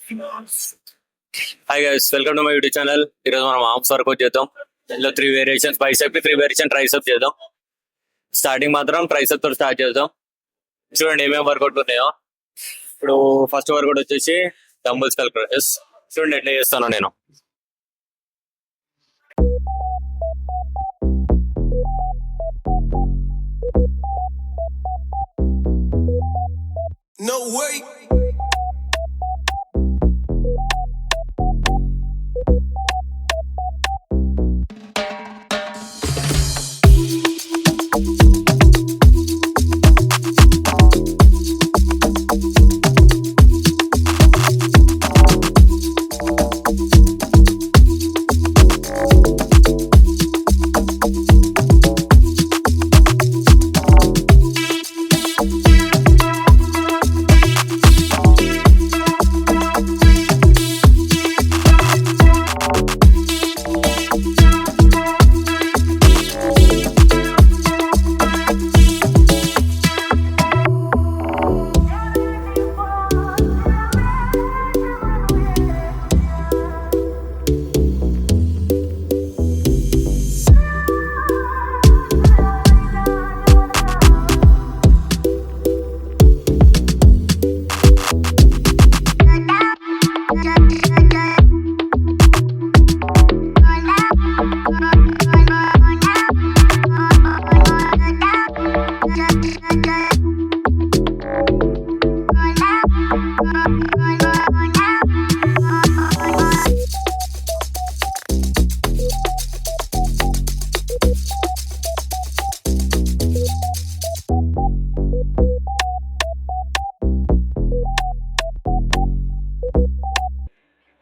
Hi guys, welcome to my YouTube channel. ఈరోజు మనం arms work out చేద్దాం. ఇందులో 3 వేరియేషన్స్, బైసెప్ కి 3 వేరియేషన్, ట్రైసెప్ చేద్దాం. స్టార్టింగ్ మాత్రం ట్రైసెప్ తో స్టార్ట్ చేద్దాం. చూడండి ఏమేమి వర్కౌట్ ఉన్నాయో. ఇప్పుడు ఫస్ట్ వర్కౌట్ వచ్చేసి డంబుల్స్ ప్రెస్. చూడండి ఎట్లా చేస్తాను నేను. No way.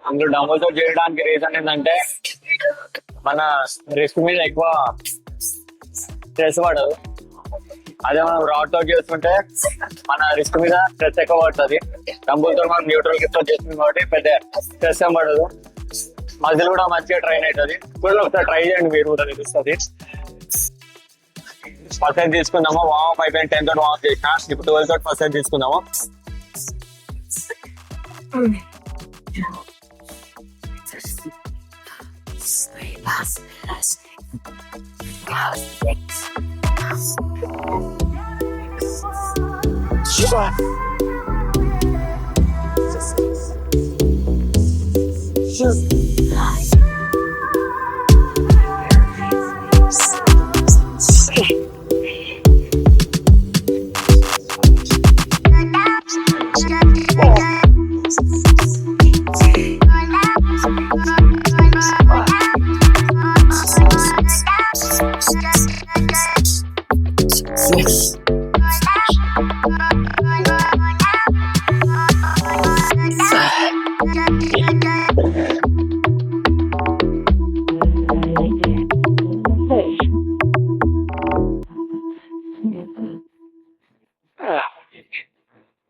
అందులో డంబుల్స్ తో చేయడానికి రీజన్ ఏంటంటే మన రిస్క్ మీద ఎక్కువ స్ట్రెస్ పడదు. అదే మనం రాడ్ తో చేస్తుంటే మన రిస్క్ మీద స్ట్రెస్ ఎక్కువ పడుతుంది. డంబుల్ తో మనం న్యూట్రల్ గిఫ్ట్ చేస్తుంది కాబట్టి పెద్ద స్ట్రెస్ ఏం పడదు. మజిల్ కూడా మంచిగా ట్రైన్ అవుతుంది. ఇప్పుడు ఒకసారి ట్రై చేయండి, మీరు కూడా తెలుస్తుంది. ఫస్ట్ తీసుకుందాము. వార్మ్ అయిపోయింది. 10 తోటి వార్మ్ చేసిన, ఇప్పుడు 12 తోటి ఫస్ట్ తీసుకుందాము.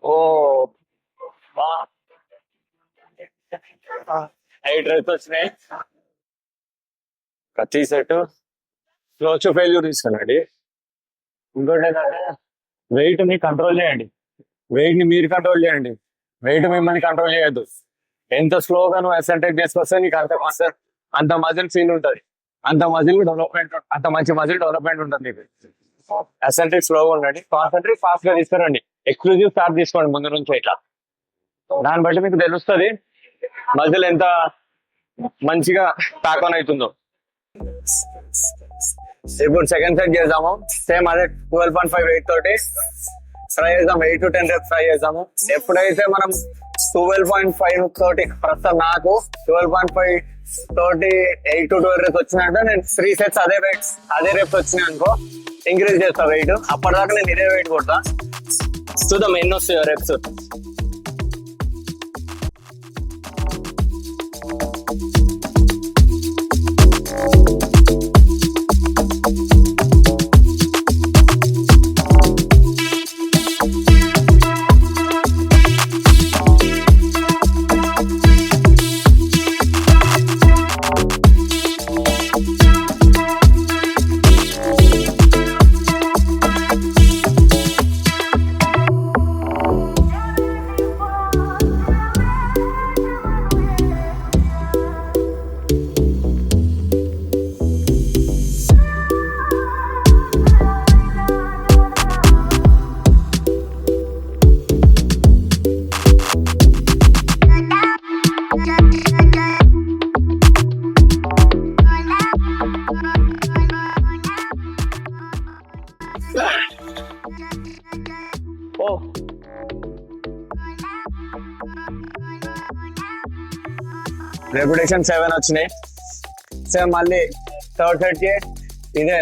ఓ 8 reps వచ్చినాయి. ప్రతి సెట్ క్లోజ్ టు ఫెయిల్యూర్ తీసుకున్నాండి. ఇంకోటి ఏంటంటే వెయిట్ ని కంట్రోల్ చేయండి. వెయిట్ ని మీరు కంట్రోల్ చేయండి. వెయిట్ మిమ్మల్ని కంట్రోల్ చేయొద్దు. ఎంత స్లోగా నువ్వు ఎసెంట్రేట్ చేసుకొస్తే నీకు అంత మజిల్ ఫీల్ ఉంటుంది. అంత మజిల్ డెవలప్మెంట్, అంత మంచి మజిల్ డెవలప్మెంట్ ఉంటుంది నీకు. ఎసెంట్రిక్ స్లోగా ఉండండి. కాన్సెంట్రేట్ ఫాస్ట్ గా తీసుకురండి. ఎక్స్క్లూజివ్ స్టార్ట్ తీసుకోండి ముందు నుంచి. ఇట్లా దాన్ని బట్టి మీకు తెలుస్తుంది మజిల్ ఎంత మంచిగా ప్యాక్ ఆన్ అవుతుందో. ఇప్పుడు సెకండ్ సెట్ చేద్దాము. సేమ్ అదే 12.5 వెయిట్ తోటి ట్రై చేద్దాం. 8 to 10 reps ట్రై చేద్దాము. ఎప్పుడైతే మనం 12.5 తోటి, ప్రస్తుతం నాకు 12.5 తోటి 8 to 12 reps వచ్చినట్టు నేను 3 sets అదే reps వచ్చినాయి అనుకో, ఇంక్రీజ్ చేస్తా వెయిట్. అప్పటిదాకా నేను ఇదే వెయిట్ కొడతా. చూద్దాం ఎన్ని వస్తాయో రెప్స్. రెప్యుటేషన్ 7 వచ్చినాయి. సేమ్ మళ్ళీ థర్డ్ సెట్ కి ఇదే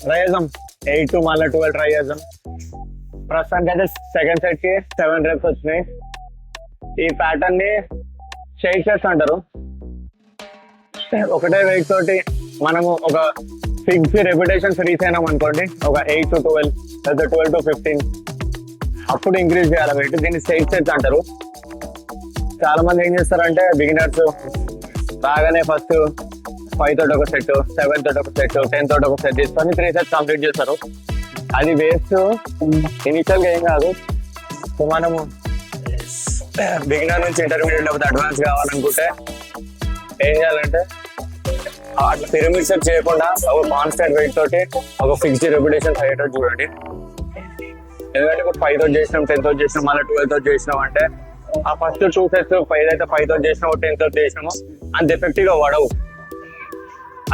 ట్రై చేద్దాం. 8 మళ్ళీ 12 ట్రై చేద్దాం. ప్రస్తుతానికి అయితే సెకండ్ సెట్ కి 7 reps వచ్చినాయి. ఈ ప్యాటర్న్ ని షేక్ సెట్స్ అంటారు. ఒకటే వెయిట్ తోటి మనము ఒక 6 రెప్యుటేషన్స్ రీచ్ అయినాం అనుకోండి, ఒక 8 to 12 లేదా 12 to 15 అప్పుడు ఇంక్రీజ్ చేయాలి వెయిట్. దీన్ని షేక్ సెట్స్ అంటారు. చాలా మంది ఏం చేస్తారంటే బిగినర్స్ రాగానే ఫస్ట్ 5 తోటి ఒక సెట్, 7 తోటి ఒక సెట్, 10 తోటి ఒక సెట్ తీసుకొని 3 sets కంప్లీట్ చేస్తారు. అది వేస్ట్. ఇనిషియల్ గా ఏం కాదు. సో మనము బిగినర్ నుంచి ఇంటర్మీడియట్ లేకపోతే అడ్వాన్స్ కావాలనుకుంటే ఏం చేయాలంటే అట్లా పిరమిడ్ సెట్ చేయకుండా ఒక కాన్స్టెంట్ వెయిట్ తోటి ఒక ఫిక్స్డ్ రెప్యుటేషన్ అయ్యేటట్టు చూడండి. ఎందుకంటే ఇప్పుడు 5 తోటి చేసినాం, 10 తోటి చేసినాం, మళ్ళీ 12 తోటి చేసినాం అంటే ఆ ఫస్ట్ 2 sets 5 తోటి చేసినామో 10 తోటి చేసినామో అంత ఎఫెక్టివ్ గా పడవు.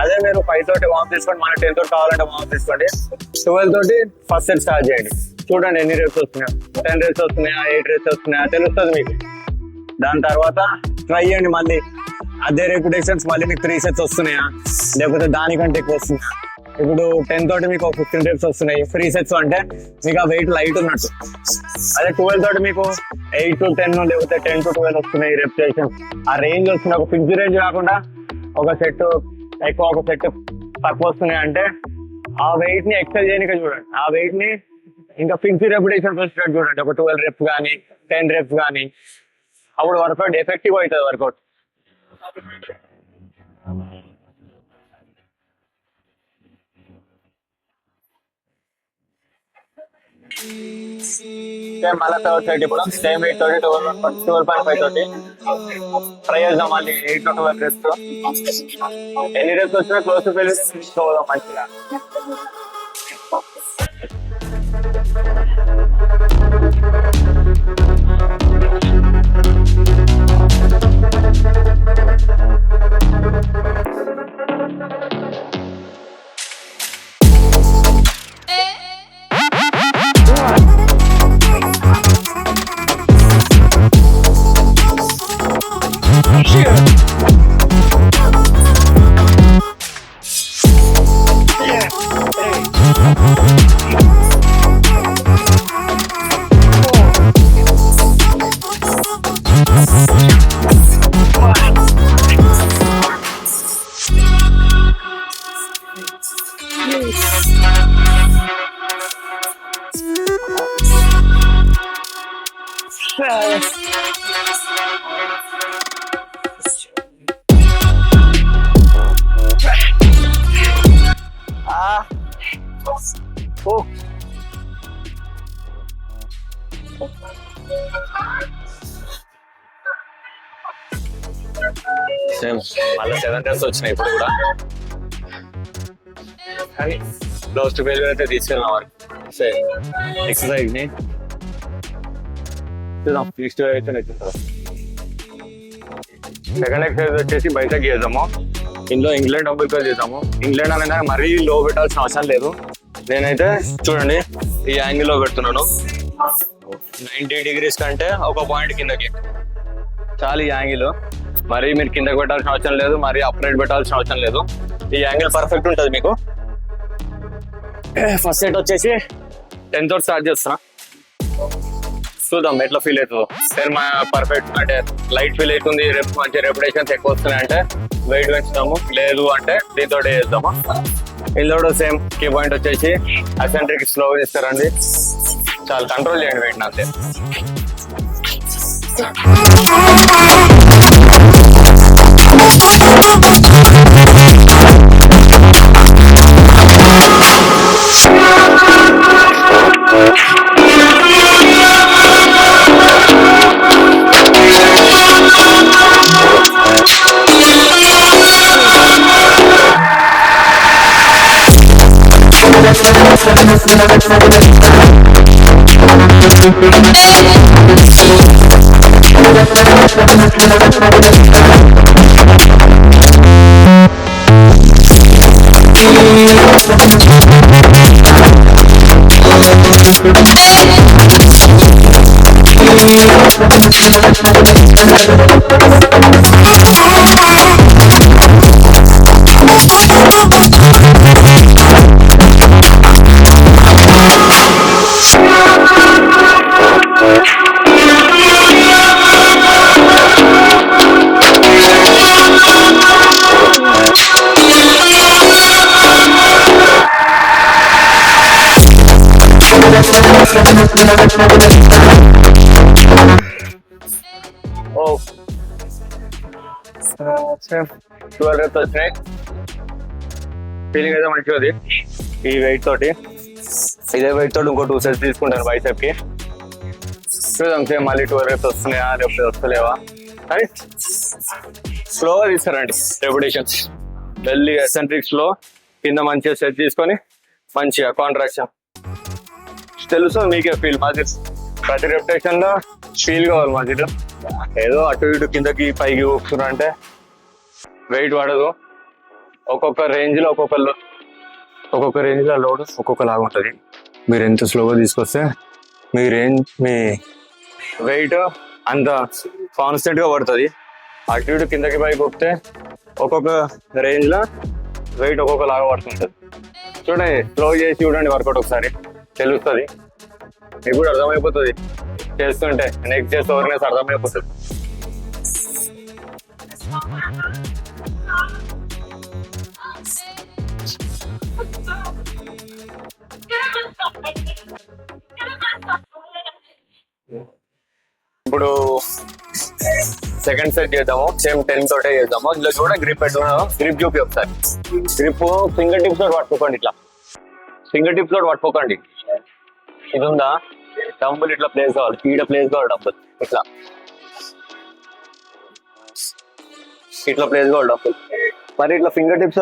అదే మీరు 5 తోటి వామ్ తీసుకోండి, మన 10 తోటి కావాలంటే వామ్ తీసుకోండి, 12 తోటి ఫస్ట్ సెట్ స్టార్ట్ చేయండి. చూడండి ఎన్ని reps వస్తున్నాయా, 10 reps వస్తున్నాయా, 8 reps వస్తున్నాయా తెలుస్తుంది మీకు. దాని తర్వాత ట్రై చేయండి మళ్ళీ అదే రెప్యుటేషన్స్ మళ్ళీ మీకు 3 sets వస్తున్నాయా లేకపోతే దానికంటే ఎక్కువ వస్తున్నాయా. ఇప్పుడు 10 తోటి మీకు 15 reps వస్తున్నాయి, 3 sets అంటే మీకు ఆ వెయిట్ లైట్ ఉన్నట్టు. అదే 12 తోటి మీకు 8 to 10 లేకపోతే 10 to 12 వస్తున్నాయి రెప్యుటేషన్. ఆ రేంజ్ వస్తున్నాయి. ఒక ఫిక్స్డ్ రేంజ్ కాకుండా ఒక సెట్ ఎక్కువ, ఒక సెట్ తక్కువ వస్తున్నాయి అంటే ఆ వెయిట్ ని ఎక్సెల్ చేయడానికి చూడండి. ఆ వెయిట్ ని ఇంకా ఫిక్స్డ్ రెప్యుటేషన్ వచ్చినట్టు చూడండి. ఒక 12 reps కానీ 10 reps కానీ అప్పుడు వర్కౌట్ ఎఫెక్టివ్ అవుతుంది. వర్కౌట్ మళ్ళీ థర్డ్ సెట్ ఇప్పుడు సేమ్ వెయిట్ తోటి 12.5 తోటి ట్రై చేద్దాం. మళ్ళీ 8 to 12 reps. ఎన్ని reps వచ్చినా క్లోజ్ టు ఫెయిల్యూర్ తీసుకోవడం మంచిగా. సేమ్ మళ్ళీ 7 reps వచ్చినాయి ఇప్పుడు కూడా. కానీ క్లోజ్ టు ఫెయిల్యూర్ అయితే తీసుకెళ్ళిన వారు ఎక్సర్సైజ్ ని సెకండ్ ఎక్సర్సైజ్ వచ్చేసి బయటకు చేద్దాము. ఇందులో ఇంగ్లాండ్ డబ్బులు చేద్దాము. ఇంగ్లాండ్ అనేది మరీ లో పెట్టాల్సిన అవసరం లేదు. నేనైతే చూడండి ఈ యాంగిల్ లో పెడుతున్నాను. 90 degrees కంటే ఒక పాయింట్ కిందకి చాలా. ఈ యాంగిల్ మరి మీరు కిందకి పెట్టాల్సిన అవసరం లేదు, మరి అప్రైట్ పెట్టాల్సిన అవసరం లేదు. ఈ యాంగిల్ పర్ఫెక్ట్ ఉంటుంది మీకు. ఫస్ట్ సెట్ వచ్చేసి 10 తోటి స్టార్ట్ చేస్తున్నా. చూద్దాం ఎట్లా ఫీల్ అవుతుందో. సేమ్ పర్ఫెక్ట్ అంటే లైట్ ఫీల్ అవుతుంది, మంచి రెప్యుటేషన్స్ ఎక్కువ వస్తున్నాయి అంటే వెయిట్ పెంచుతాము. లేదు అంటే దీంతో చేస్తాము. ఇందులో సేమ్ కీ పాయింట్ వచ్చేసి అసెంట్రిక్ స్లో చేస్తారండి. చాలా కంట్రోల్ చేయండి వెయిట్ అంతే. ఓ 12 reps వచ్చినాయి. ఫీలింగ్ అయితే మంచిగా ఉంది ఈ వెయిట్ తోటి. ఇదే వెయిట్ తోటి ఇంకో 2 sets తీసుకుంటాను బైసెప్ కి. చూద్దాం సేమ్ మళ్ళీ 12 reps వస్తున్నాయా లేకపోతే వస్తలేవా అని. స్లోగా తీస్తారండి రెపిటేషన్స్. వెళ్ళి ఎసెంట్రిక్స్ లో కింద మంచిగా సెట్ తీసుకొని మంచిగా కాంట్రాక్షన్ తెలుసు మీకే ఫీల్. మాది ప్రతి రెపిటేషన్ లో ఫీల్ కావాలి. మాది ఏదో అటు ఇటు కిందకి పైకి ఊపుతున్నా అంటే వెయిట్ పడదు. ఒక్కొక్క రేంజ్ లో లోడ్ ఒక్కొక్క లాగా ఉంటుంది. మీరు ఎంత స్లోగా తీసుకొస్తే మీ వెయిట్ అంత కాన్స్టెంట్ గా పడుతుంది. అటు ఇటు కిందకి పైకి ఊపితే ఒక్కొక్క రేంజ్ లో వెయిట్ ఒక్కొక్క లాగా పడుతుంటుంది. చూడండి, స్లో చేసి చూడండి వర్కౌట్ ఒకసారి తెలుస్తుంది. మీకు కూడా అర్థమైపోతుంది చేస్తుంటే. నెక్స్ట్ చేస్తే ఎవరినైనా అర్థమైపోతుంది. ఇప్పుడు సెకండ్ సెట్ చేద్దాము. సేమ్ 10 తోటే చేద్దాము. ఇందులో కూడా గ్రిప్ పెట్టుకున్నాము. గ్రిప్ చూపి ఒకసారి. గ్రిప్ ఫింగర్ టిప్స్ తోటి పట్టుకోకండి. ఇట్లా ఫింగర్ టిప్స్ తోటి పట్టుకోకండి. ఇది ఉందా డంబుల్ ఇట్లా ప్లేస్ కావాలి. ఈడ ప్లేస్ కావాలి డంబుల్. ఇట్లా ప్లేస్ కావాలి డంబుల్. మరి ఇట్లా ఫింగర్ టిప్స్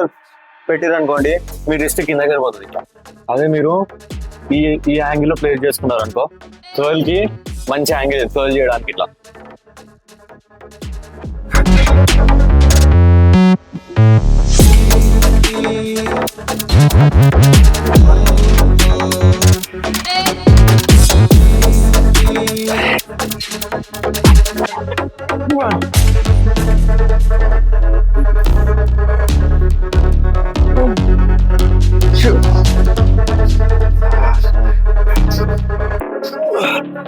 పెట్టిరనుకోండి మీ రిస్ట్ కిందకి వెళ్ళిపోతుంది. ఇట్లా అదే మీరు ఈ యాంగిల్ లో ప్లేస్ చేసుకున్నారు అనుకో 12 కి మంచి యాంగిల్ 12 చేయడానికి. ఇట్లా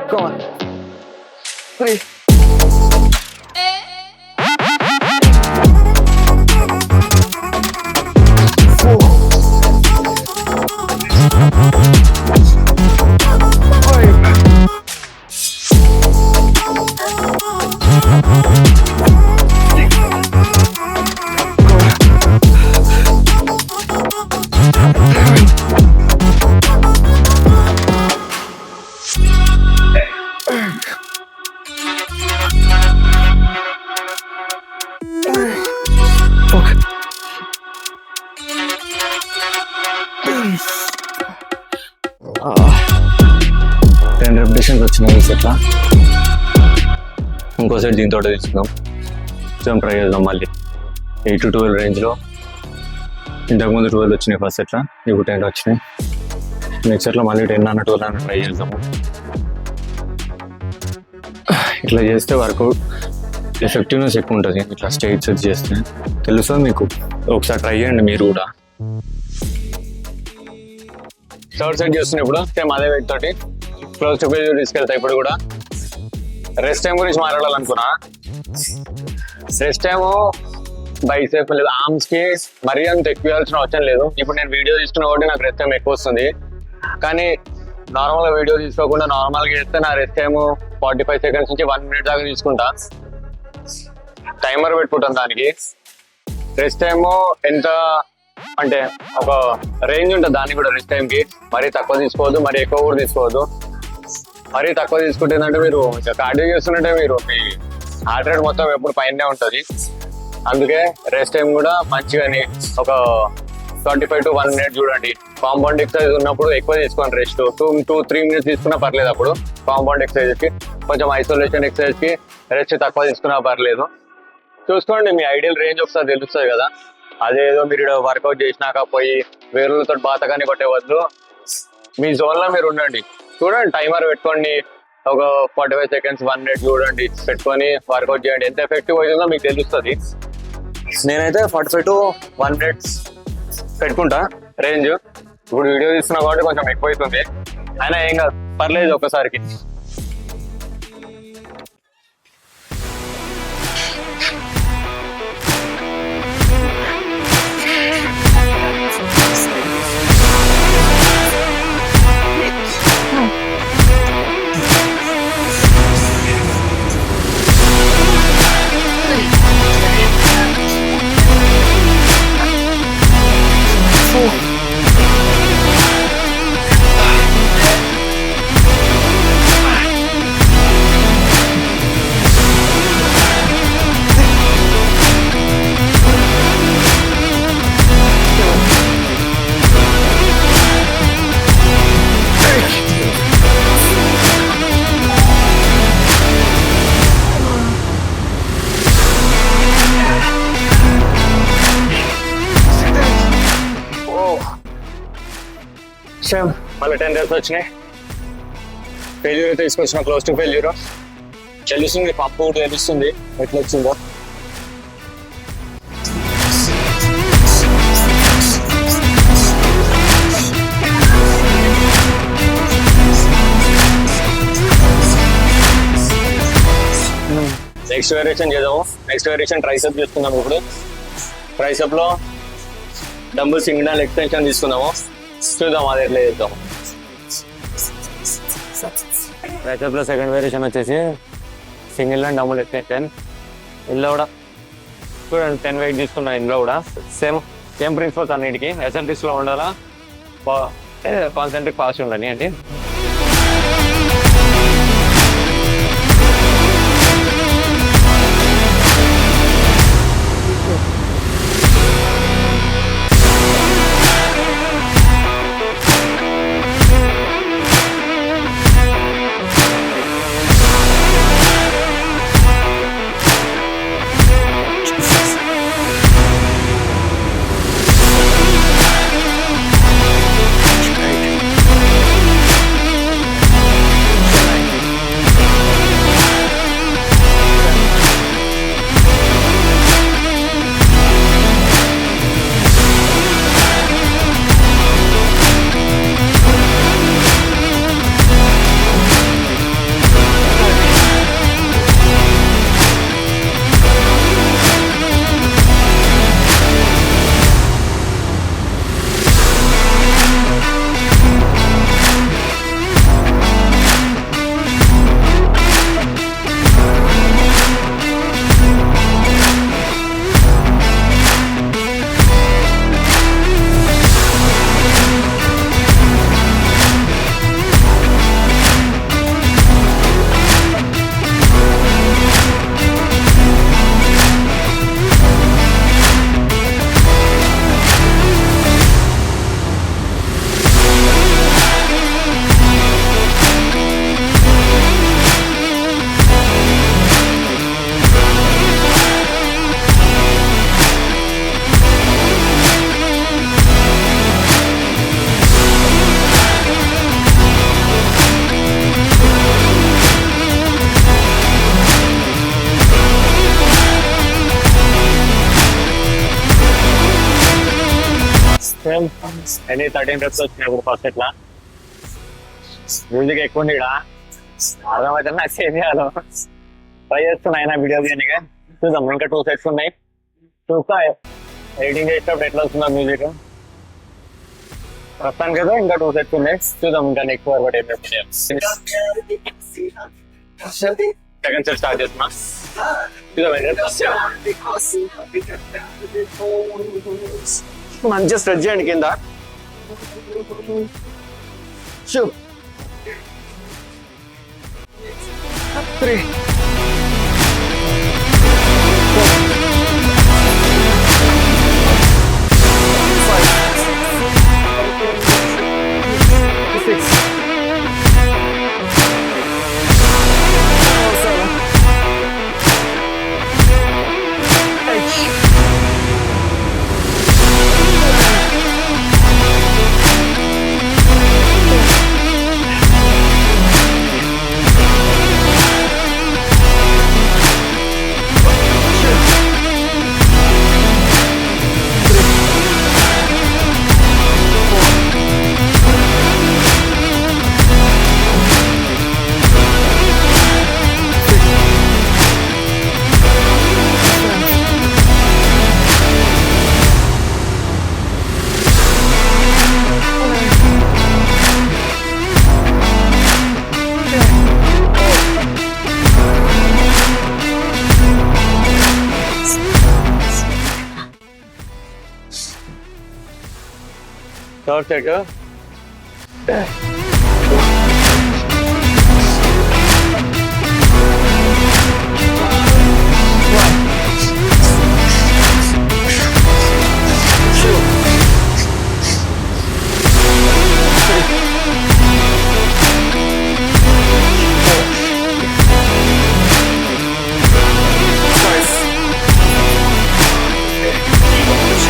Come on. 3. రెపిటేషన్స్ వచ్చినాయి. సెట్లా ఇంకో సెట్ దీంతో తీసుకుందాం. కొంచెం ట్రై చేద్దాం మళ్ళీ 8 to 12 రేంజ్లో. ఇంతకుముందు 12 వచ్చినాయి ఫస్ట్ సెట్లో, ఇప్పుడు 10 వచ్చినాయి. నెక్స్ట్ సెట్లో మళ్ళీ 10 అన్న 12 అన్న ట్రై చేద్దాము. ఇట్లా చేస్తే వర్కౌట్ ఎఫెక్టివ్నెస్ ఎక్కువ ఉంటుంది. ఇట్లా స్ట్రైట్ సెట్ చేస్తే తెలుసా మీకు. ఒకసారి ట్రై చేయండి మీరు కూడా. థర్డ్ సెట్ చేస్తున్నప్పుడు సేమ్ అదే వెయిట్ తోటి క్లోజ్ టు పేజ్ తీసుకెళ్తా. ఇప్పుడు కూడా రెస్ట్ టైం గురించి మాట్లాడాలనుకున్నా. రెస్ట్ టైము బైసెప్ లేదా ఆర్మ్స్ కి మరీ అంత ఎక్కువ ఇవ్వాల్సిన అవసరం లేదు. ఇప్పుడు నేను వీడియో తీసుకున్న కాబట్టి నాకు రెస్ట్ టైం ఎక్కువ వస్తుంది. కానీ నార్మల్గా వీడియో తీసుకోకుండా నార్మల్గా చేస్తే నా రెస్ట్ టైము 45 seconds నుంచి 1 minute దాకా తీసుకుంటా. టైమర్ పెట్టుకుంటాను దానికి. రెస్ట్ టైము ఎంత అంటే ఒక రేంజ్ ఉంటుంది దానికి కూడా. రెస్ట్ టైంకి మరీ తక్కువ తీసుకోవద్దు, మరీ ఎక్కువ కూడా తీసుకోవద్దు. మరీ తక్కువ తీసుకుంటే ఏంటంటే మీరు కార్డియో చేస్తున్నట్టే మీరు మీ హార్ట్ రేట్ మొత్తం ఎప్పుడు పైనే ఉంటుంది. అందుకే రెస్ట్ టైం కూడా మంచిగాని ఒక 25 to 1 minute చూడండి. కాంపౌండ్ ఎక్సర్సైజ్ ఉన్నప్పుడు ఎక్కువ తీసుకోండి రెస్ట్. 2 to 3 minutes తీసుకున్నా పర్లేదు. అప్పుడు కాంపౌండ్ ఎక్సర్సైజ్కి, కొంచెం ఐసోలేషన్ ఎక్సర్సైజ్కి రెస్ట్ తక్కువ తీసుకున్నా పర్లేదు. చూసుకోండి మీ ఐడియల్ రేంజ్ ఒకసారి తెలుస్తుంది కదా. అదేదో మీరు వర్కౌట్ చేసినాక పోయి వేరులతో బాతకాన్ని కొట్టే బదులు మీ జోన్లో మీరు ఉండండి. చూడండి, టైమర్ పెట్టుకోండి. ఒక 45 seconds 1 minute చూడండి, పెట్టుకొని వర్కౌట్ చేయండి. ఎంత ఎఫెక్టివ్ అవుతుందో మీకు తెలుస్తుంది. నేనైతే 45 to 1 minute పెట్టుకుంటా రేంజ్. ఇప్పుడు వీడియో తీస్తున్నా కాబట్టి కొంచెం ఎక్కువ అవుతుంది. అయినా ఏం కాదు, పర్లేదు ఒక్కసారికి. సేమ్ మళ్ళీ 10 రేట్స్ వచ్చినాయి. ఫెయిల్యూర్ తీసుకొచ్చిన, క్లోజ్ టు ఫెయిల్యూర్. తెలుస్తుంది పప్పు కూడా తెలుస్తుంది ఎట్లా వచ్చిందో. నెక్స్ట్ వేరియేషన్ చేద్దాము. నెక్స్ట్ వేరియేషన్ ట్రైసెప్ చేసుకుందాం. ఇప్పుడు ట్రైసెప్ లో డంబుల్ సింగిల్ ఎక్స్టెన్షన్ తీసుకుందాము. చూద్దాం అది ఎట్లా చేద్దాం. ట్రైసెప్ లో సెకండ్ వేరియేషన్ వచ్చేసి సింగిల్ అండ్ డబుల్ ఎక్స్టెన్షన్. ఇందులో కూడా చూడండి 10 వెయిట్ తీసుకున్నా. ఇందులో కూడా సేమ్ ప్రిన్సిపల్స్ అన్నిటికీ. ఎసెంట్రిక్స్ లో ఉండాలా, కాన్సెంట్రిక్ ఫాస్ట్ ఉండాలి అంటే. ఎన్ని 13 reps వచ్చినాయి ఇప్పుడు ఫస్ట్. ఎట్లా మ్యూజిక్ ఎక్కువ ఉంది ఇక్కడ, అర్థమైతే నాకు సేమ్ చేయాలో ట్రై చేస్తున్నా. అయినా వీడియో తీయనిగా చూద్దాం. ఇంకా 2 sets ఉన్నాయి. చూస్తా ఎడిటింగ్ చేసేటప్పుడు ఎట్లా వస్తుందో మ్యూజిక్. ప్రస్తుతానికి కదా ఇంకా 2 sets ఉన్నాయి. చూద్దాం ఇంకా next forward second set start చేస్తున్నా. మంచిగా స్ట్రెచ్ చేయండి కింద. Two, 3, 4, 5, 6, 7, 8. Third set.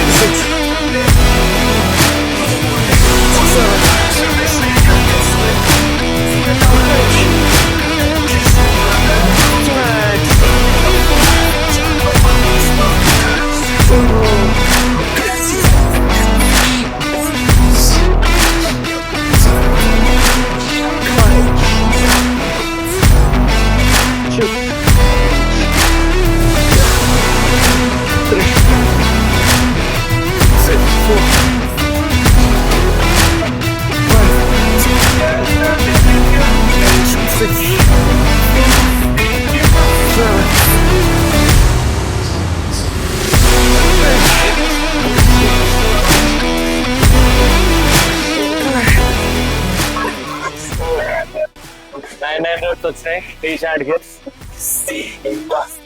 Six, 7, వచ్చినాయి టీ షర్ట్ కి.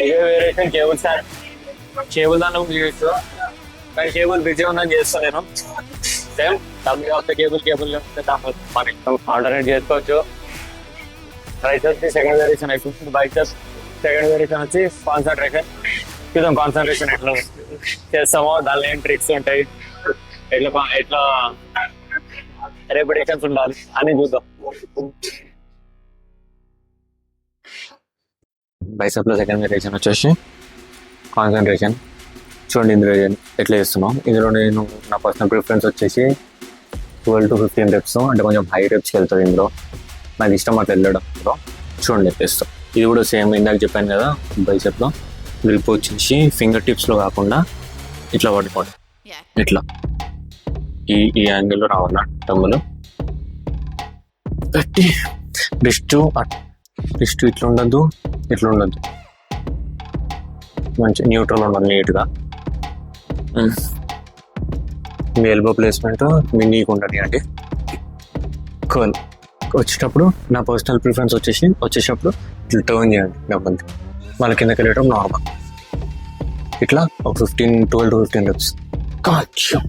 ఇవే వేరియేషన్ కేబుల్ స్టాండ్, కేబుల్ దాన్ని చేయొచ్చు కానీ కేబుల్ బిజీ ఉందని చేస్తాను నేను. సేమ్ డబ్బులు వస్తే కేబుల్ మనకి ఆల్టర్నేట్ చేసుకోవచ్చు. ప్రైస్ వచ్చి సెకండ్ వేరియేషన్ అయిపోతుంది. బైక్స్ సెకండ్ వేరియేషన్ వచ్చి కాన్సన్ట్రేషన్. చూద్దాం కాన్సన్ట్రేషన్ ఎట్లా చేస్తామో, దానిలో ఏం ట్రిక్స్ ఉంటాయి, ఎట్లా రెప్యుటేషన్స్ ఉండాలి అని చూద్దాం. బైసెప్ లో సెకండ్ వేరియేషన్ వచ్చేసి కాన్సన్ట్రేషన్. చూడండి ఇందులో ఎట్లా చేస్తున్నాం. ఇందులో నేను నా పర్సనల్ ప్రిఫరెన్స్ వచ్చేసి 12 to 15 reps, అంటే కొంచెం హై రెప్స్కి వెళ్తుంది. ఇందులో నాకు ఇష్టం అట్లా వెళ్ళడం. చూడండి ఎట్లా ఇస్తాం. ఇది కూడా సేమ్ ఇందాక చెప్పాను కదా, బైసెప్లో గ్రిప్ వచ్చేసి ఫింగర్ టిప్స్లో కాకుండా ఇట్లా పట్టుకోండి. ఇట్లా ఈ యాంగిల్లో రావాలా డమ్ములు పెట్టి రిస్ట్ ఇట్లా ఉండద్దు, ఇట్లా ఉండద్దు, మంచి న్యూట్రల్ ఉండాలి నీట్గా. మీ ఎల్బో ప్లేస్మెంట్ మీ నీకు ఉండాలి. అంటే కర్ల్ వచ్చేటప్పుడు నా పర్సనల్ ప్రిఫరెన్స్ వచ్చేటప్పుడు ఇట్లా టర్న్ చేయండి డబ్బులు, మళ్ళీ కిందకి వెళ్ళటం నార్మల్. ఇట్లా ఒక 12 to 15 reps. కాచు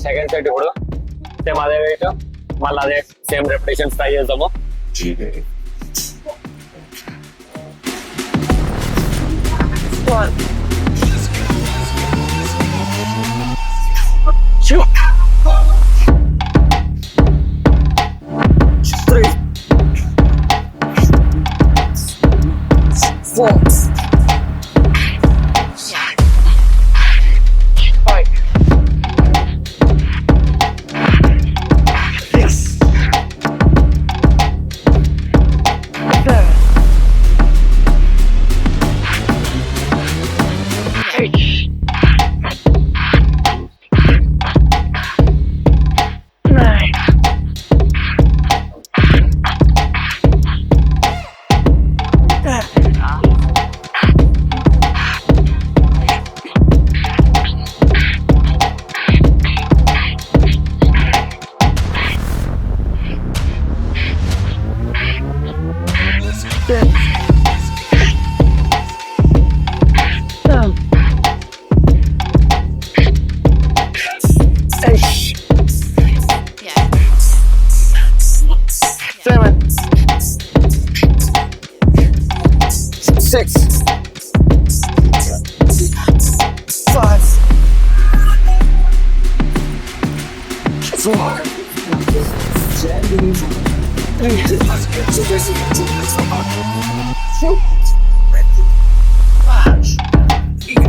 సెకండ్ సెట్ ఇప్పుడు సేమ్ అదే వెయిట్, మళ్ళీ అదే సేమ్ రెపిటేషన్స్ ట్రై చేద్దాము.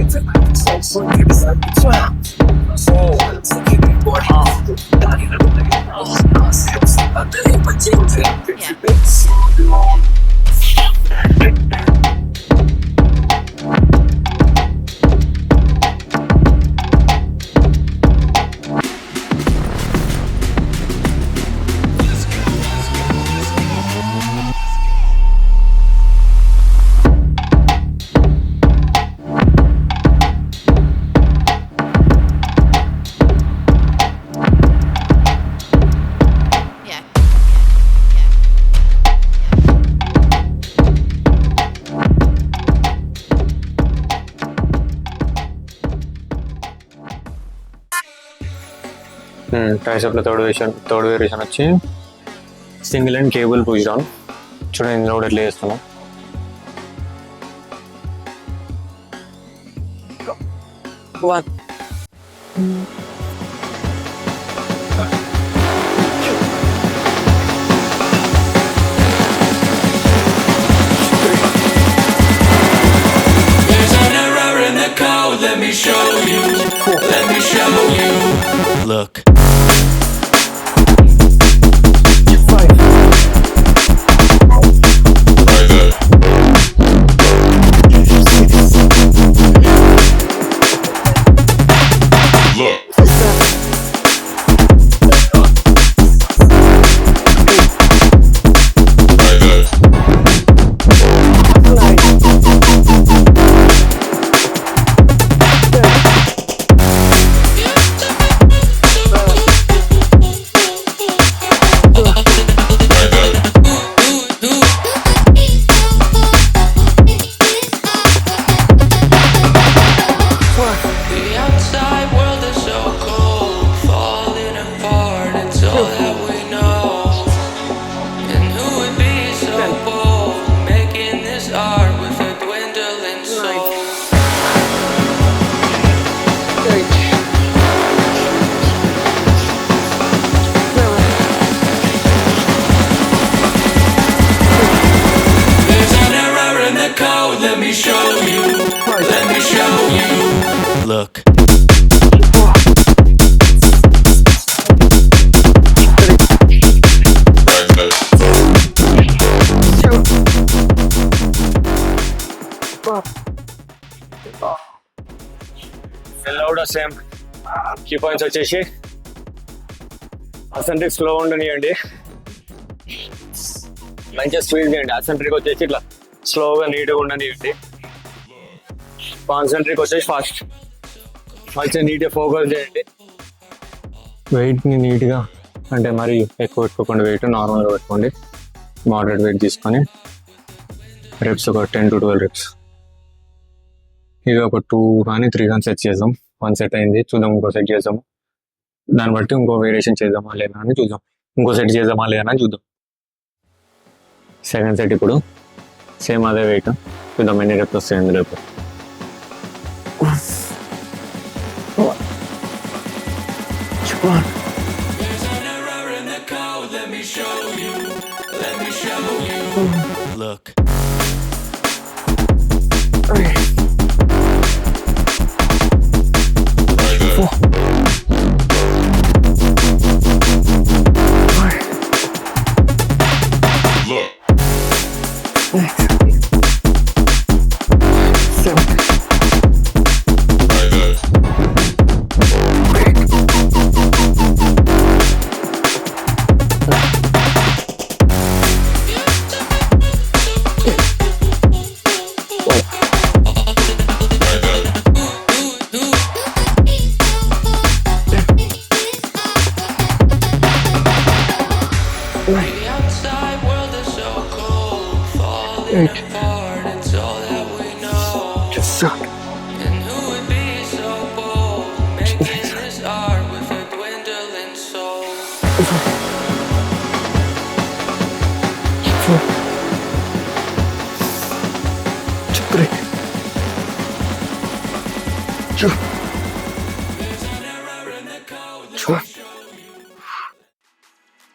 Yeah. ట్రైసెప్ లో థర్డ్ వేరియేషన్ వచ్చి single and cable push down. చూడండి ఇందులో కూడా ఎట్లా చేస్తున్నాం. One. There's an error in the code, let me show you. Let me show you. Look. Five. Right there. Look. Right there. Right there. The outside world is so cold, falling apart, it's all that we know. And who would be so bold, making this art with a dwindling soul? There's an error in the code, let me show you. Let me show you. Look. Right there. Yellow కూడా same. Key points వచ్చేసి acentric slow ఉండనియండి, మంచిగా speed చేయండి. Acentric వచ్చేసి ఇట్లా స్లోగా నీట్గా ఉండనియండి. Concentric వచ్చేసి fast, మంచిగా నీట్గా ఫోకస్ చేయండి. వెయిట్ని నీట్గా అంటే మరి ఎక్కువ పెట్టుకోకుండా వెయిట్ నార్మల్గా పెట్టుకోండి. మోడరేట్ వెయిట్ తీసుకొని రెప్స్ ఒక 10 to 12 రెప్స్. ఇది ఒక 2 కానీ 3 కానీ సెట్ చేద్దాం. 1 సెట్ అయింది, చూద్దాం ఇంకో సెట్ చేద్దాము. దాన్ని బట్టి ఇంకో వేరియేషన్ చేద్దామా లేదా అని చూద్దాం. ఇంకో సెట్ చేద్దామా లేదా అని చూద్దాం. సెకండ్ సెట్ ఇప్పుడు సేమ్ అదే వెయిట్, చూద్దాం ఎన్ని రెప్స్ వస్తాయి రేపు. One. There's an error in the code, let me show you. Let me show you. Look. Three. Right there. Five. Look. Six. Seven. Right there. Right there. The outside world is so cold, falling Eight. apart, it's all that we know. Just suck. And who would be so bold, making this art with a dwindling soul? Four. Three. Two. Two.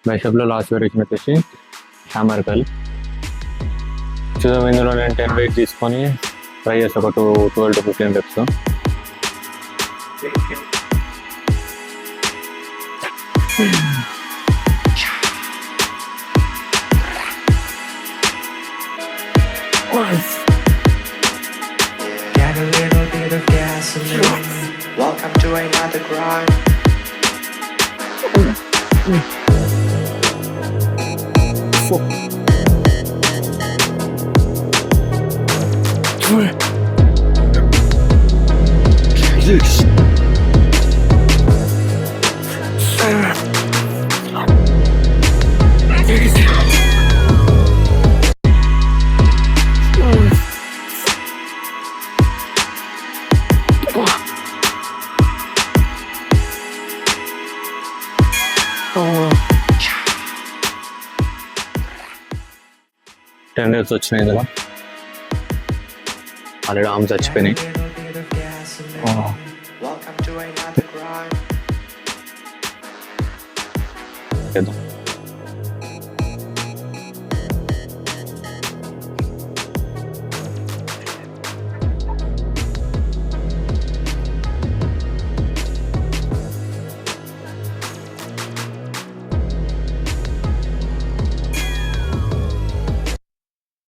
బైసెప్లో last variation వచ్చేసి hammer curl. చూద్దాం ఇందులో నేను 10 wait తీసుకొని try చేస్తా ఒక 12 to 15 reps. Get a little bit of gasoline. Welcome to another grind. Ten reps వచ్చినాయి ఇందులో. ఆల్రెడీ ఆర్మ్స్ చచ్చిపోయినాయి. Little bit of gasoline. Welcome to another grind. చేద్దాం.